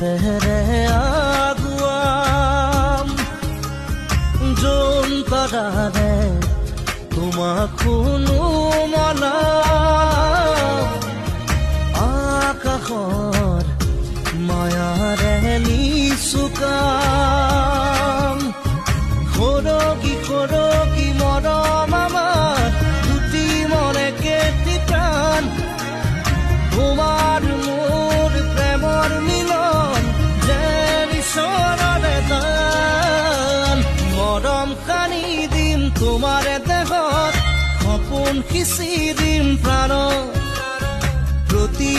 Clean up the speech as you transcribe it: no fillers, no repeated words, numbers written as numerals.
পথেৰে আগুৱাম যোন পাৰাৰে তোমাক শুনো মনা আকাশৰ মায়াৰে নিচুকাম সৰকি সৰকি মৰম আমাৰ দুটি মনে কেটি প্ৰাণ তোমাৰ মোৰ প্ৰেমৰ মিলন যেন ঈশ্বৰৰে দান মৰম সানি দিম তোমাৰে দেহত সপোন সিঁচি দিম প্ৰাণত প্ৰতি